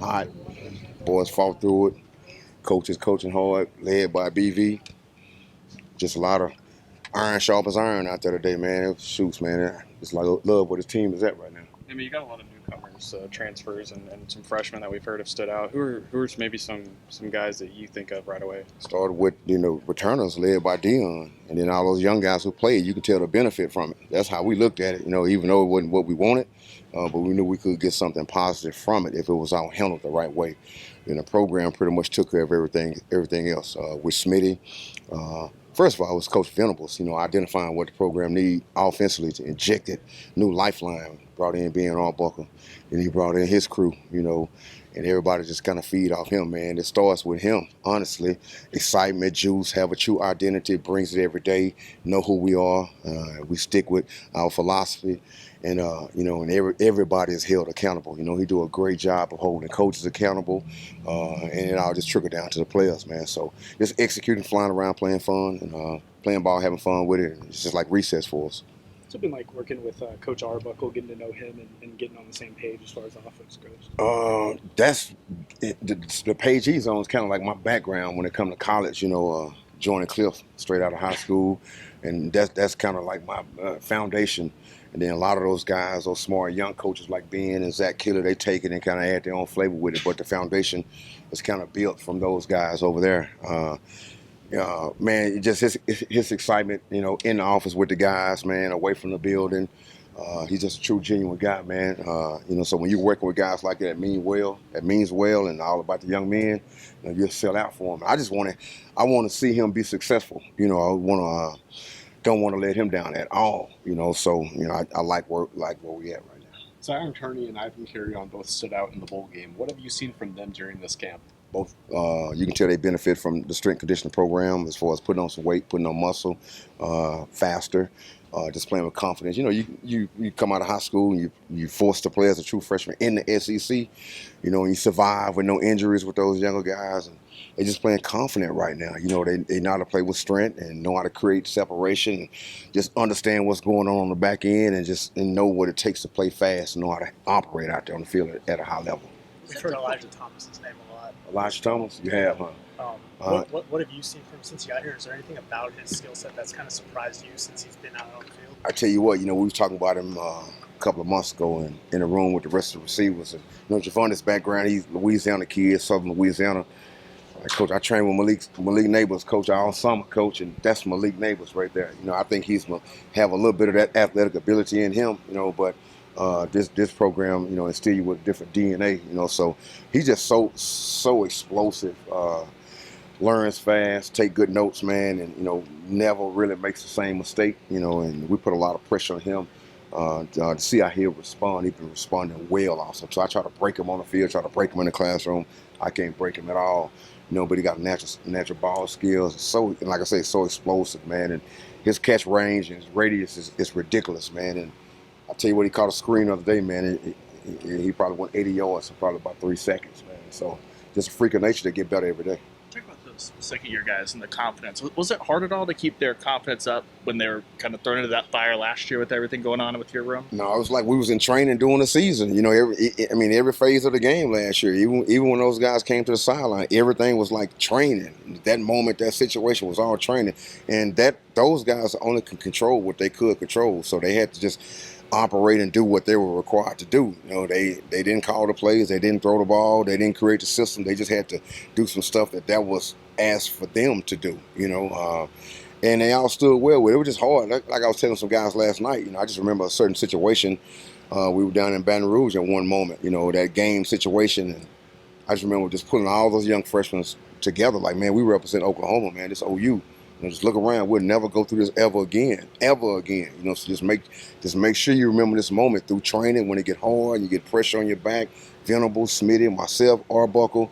hot. Boys fought through it. Coaches coaching hard, led by BV. Just a lot of iron sharp as iron out there today, man. Shoots, man. It's like love where this team is at right now. I mean, you got a lot of newcomers, transfers, and some freshmen that we've heard have stood out. Who are maybe some guys that you think of right away? Started with, returners led by Dion. And then all those young guys who played, you could tell the benefit from it. That's how we looked at it, even though it wasn't what we wanted. But we knew we could get something positive from it if it was all handled the right way. And the program pretty much took care of everything else. With Smitty, first of all, it was Coach Venables, identifying what the program needed offensively to inject it. New lifeline, brought in Ben Arbuckle, and he brought in his crew, and everybody just kind of feed off him, man. It starts with him, honestly. Excitement, juice, have a true identity, brings it every day, know who we are. We stick with our philosophy. And, and everybody is held accountable. He do a great job of holding coaches accountable, and it all just trickle down to the players, man. So just executing, flying around, playing fun, and playing ball, having fun with it. It's just like recess for us. What's it been like working with Coach Arbuckle, getting to know him and getting on the same page as far as the offense goes? That's the page he's on is kind of like my background when it comes to college. Joining Cliff straight out of high school, and that's kind of like my foundation. And then a lot of those guys, those smart young coaches like Ben and Zach Killer, they take it and kind of add their own flavor with it. But the foundation is kind of built from those guys over there. Man, just his excitement, in the office with the guys, man, away from the building. He's just a true, genuine guy, man. So when you're working with guys like that, it means well, and all about the young men, you'll sell out for him. I want to see him be successful. Don't want to let him down at all. So I like where we at right now. Zion Kearney and Ivan Carey-On both stood out in the bowl game. What have you seen from them during this camp? Both, you can tell they benefit from the strength conditioning program as far as putting on some weight, putting on muscle, faster, just playing with confidence. You come out of high school and you forced to play as a true freshman in the SEC, and you survive with no injuries with those younger guys. And they're just playing confident right now. They know how to play with strength and know how to create separation, and just understand what's going on the back end, and know what it takes to play fast and know how to operate out there on the field at a high level. We've heard Elijah Thomas's name a lot. Elijah Thomas, you have, huh? What have you seen from him since you got here? Is there anything about his skill set that's kind of surprised you since he's been out on the field? I tell you what, we was talking about him a couple of months ago in a room with the rest of the receivers. And, Javan's background, he's Louisiana kid, Southern Louisiana. Coach, I trained with Malik Neighbors, coach all summer, coach, and that's Malik Neighbors right there. I think he's going to have a little bit of that athletic ability in him, but this program, instill you with different DNA, so he's just so explosive, learns fast, take good notes, man, and, never really makes the same mistake, and we put a lot of pressure on him to see how he'll respond. He's been responding well also. So I try to break him on the field, try to break him in the classroom. I can't break him at all. But he got natural ball skills. So, like I say, so explosive, man. And his catch range and his radius is ridiculous, man. And I tell you what, he caught a screen the other day, man. He probably went 80 yards in probably about 3 seconds, man. So just a freak of nature to get better every day. Talk about those second-year guys and the confidence. Was it hard at all to keep their confidence up when they were kind of thrown into that fire last year with everything going on with your room? No, it was like we was in training during the season. Every phase of the game last year, even when those guys came to the sideline, everything was like training. That moment, that situation was all training. And those guys only could control what they could control. So they had to just operate and do what they were required to do. They didn't call the plays, they didn't throw the ball, they didn't create the system. They just had to do some stuff that was asked for them to do, and they all stood well with it. It was just hard. Like I was telling some guys last night, I just remember a certain situation. We were down in Baton Rouge at one moment, that game situation, and I just remember just putting all those young freshmen together like, man, we represent Oklahoma, man, this OU. Just look around. We'll never go through this ever again. So just make sure you remember this moment through training. When it get hard, you get pressure on your back. Venables, Smitty, myself, Arbuckle,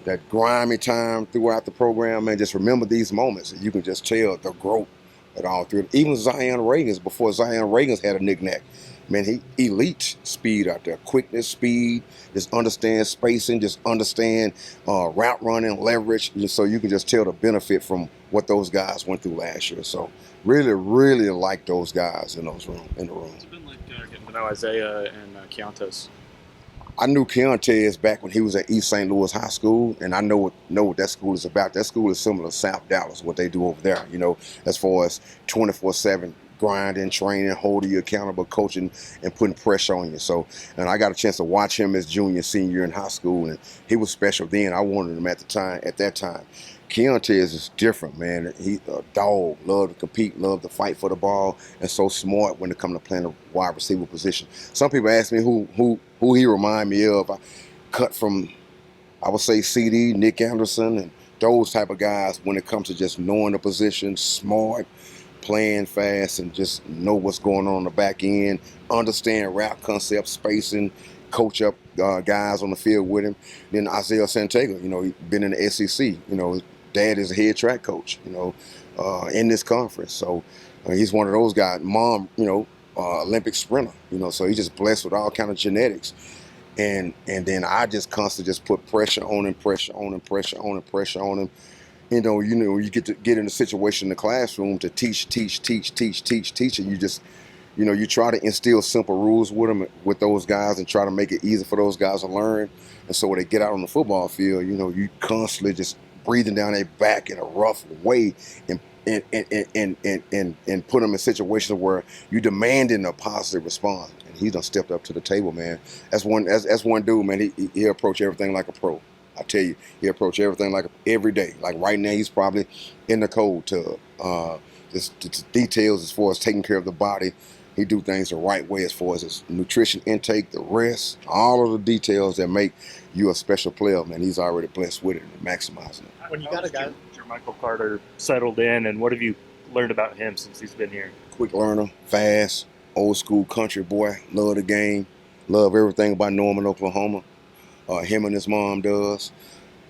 that grimy time throughout the program, man. Just remember these moments. You can just tell the growth at all through it. Even Zion Reagans, before Zion Reagans had a knick-knack. Man, he elite speed out there, quickness, speed, just understand spacing, just understand route running, leverage, so you can just tell the benefit from what those guys went through last year. So really, really like those guys in the room. What's it been like getting to know Isaiah and Keontae's? I knew Keontez back when he was at East St. Louis High School, and I know what that school is about. That school is similar to South Dallas, what they do over there, you know, as far as 24/7 grinding, training, holding you accountable, coaching, and putting pressure on you. So, and I got a chance to watch him as junior, senior in high school, and he was special then. I wanted him at that time. Keontez is different, man. He's a dog, loved to compete, loved to fight for the ball, and so smart when it comes to playing a wide receiver position. Some people ask me who he remind me of. I cut from, I would say, CeeDee, Nick Anderson, and those type of guys when it comes to just knowing the position, smart, playing fast, and just know what's going on the back end, understand route concept, spacing, coach up guys on the field with him. Then Isaiah Santega, you know, he been in the SEC. You know, his dad is a head track coach, you know, in this conference. So he's one of those guys. Mom, you know, Olympic sprinter, you know, so he's just blessed with all kind of genetics. And then I just constantly just put pressure on him, pressure on him, pressure on him, pressure on him. You know, you get in a situation in the classroom to teach, and you just, you know, you try to instill simple rules with them, with those guys, and try to make it easy for those guys to learn. And so when they get out on the football field, you know, you constantly just breathing down their back in a rough way, and put them in situations where you demanding a positive response. And he done stepped up to the table, man. That's one dude, man. He approach everything like a pro. I tell you, he approach everything like every day. Like right now, he's probably in the cold tub. Just the details as far as taking care of the body. He do things the right way as far as his nutrition intake, the rest, all of the details that make you a special player, man. He's already blessed with it and maximizing it. When you got a guy, Michael Carter, settled in, and what have you learned about him since he's been here? Quick learner, fast, old school country boy, love the game, love everything about Norman, Oklahoma. Him and his mom does.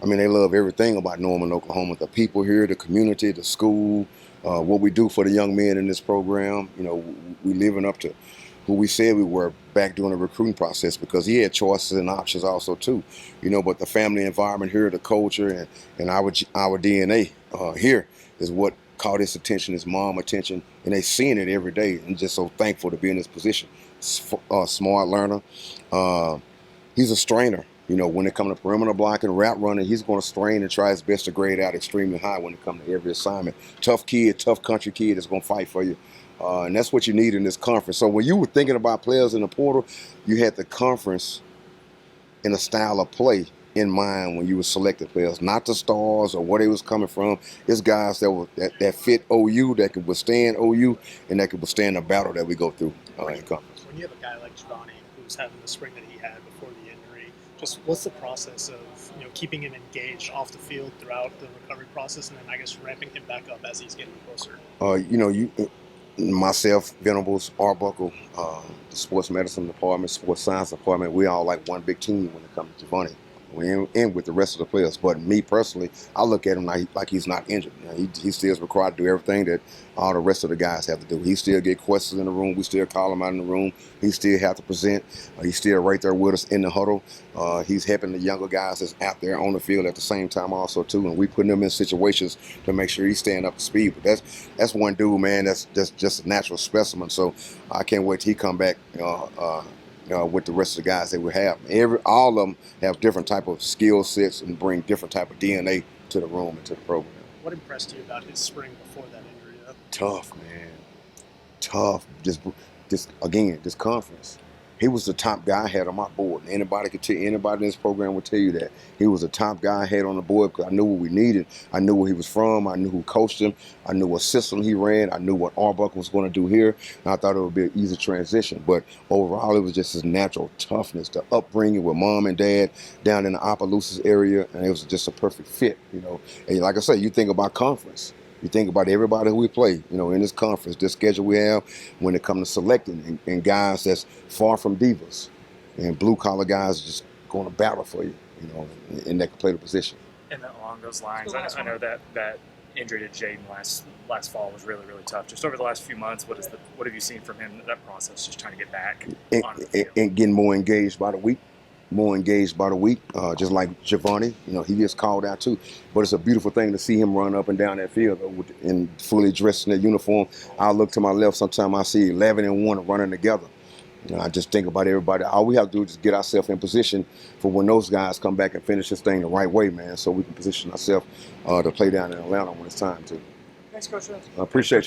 I mean, they love everything about Norman, Oklahoma. The people here, the community, the school, what we do for the young men in this program. You know, we living up to who we said we were back during the recruiting process, because he had choices and options also too. You know, but the family environment here, the culture, and our DNA here is what caught his attention, his mom attention, and they seeing it every day. And just so thankful to be in this position. Smart learner. He's a strainer. You know, when it comes to perimeter blocking, route running, he's going to strain and try his best to grade out extremely high when it comes to every assignment. Tough kid, tough country kid that's going to fight for you. And that's what you need in this conference. So when you were thinking about players in the portal, you had the conference in a style of play in mind when you were selecting players, not the stars or where they was coming from. It's guys that fit OU, that could withstand OU, and that could withstand the battle that we go through in conference. When you have a guy like Javan, who's having the spring that he had before the injury, just what's the process of, you know, keeping him engaged off the field throughout the recovery process, and then I guess ramping him back up as he's getting closer? You know, myself, Venables, Arbuckle, the sports medicine department, sports science department, we all like one big team when it comes to Javan. We're in with the rest of the players. But me personally, I look at him like he's not injured. You know, he still is required to do everything that all the rest of the guys have to do. He still get questions in the room. We still call him out in the room. He still have to present. He's still right there with us in the huddle. He's helping the younger guys that's out there on the field at the same time also too. And we putting him in situations to make sure he's staying up to speed. But that's one dude, man. That's just a natural specimen. So I can't wait till he come back. With the rest of the guys that we have. All of them have different type of skill sets and bring different type of DNA to the room and to the program. What impressed you about his spring before that injury, though? Tough, man. Tough. This conference. He was the top guy I had on my board. Anybody in this program would tell you that. He was the top guy I had on the board because I knew what we needed. I knew where he was from. I knew who coached him. I knew what system he ran. I knew what Arbuckle was going to do here. And I thought it would be an easy transition. But overall, it was just his natural toughness, the upbringing with mom and dad down in the Opelousas area. And it was just a perfect fit, you know. And like I say, you think about conference. You think about everybody who we play, you know, in this conference, this schedule we have when it comes to selecting and guys that's far from divas and blue-collar guys just going to battle for you, you know, and that can play the position. And along those lines, I know that injury to Jaden last fall was really, really tough. Just over the last few months, what have you seen from him in that process, just trying to get back on the field? And getting more engaged by the week. Just like Giovanni, you know, he gets called out too. But it's a beautiful thing to see him run up and down that field and fully dressed in their uniform. I look to my left, sometimes I see 11 and 1 running together. I just think about everybody. All we have to do is just get ourselves in position for when those guys come back and finish this thing the right way, man, so we can position ourselves to play down in Atlanta when it's time to. Thanks, Coach. I appreciate you.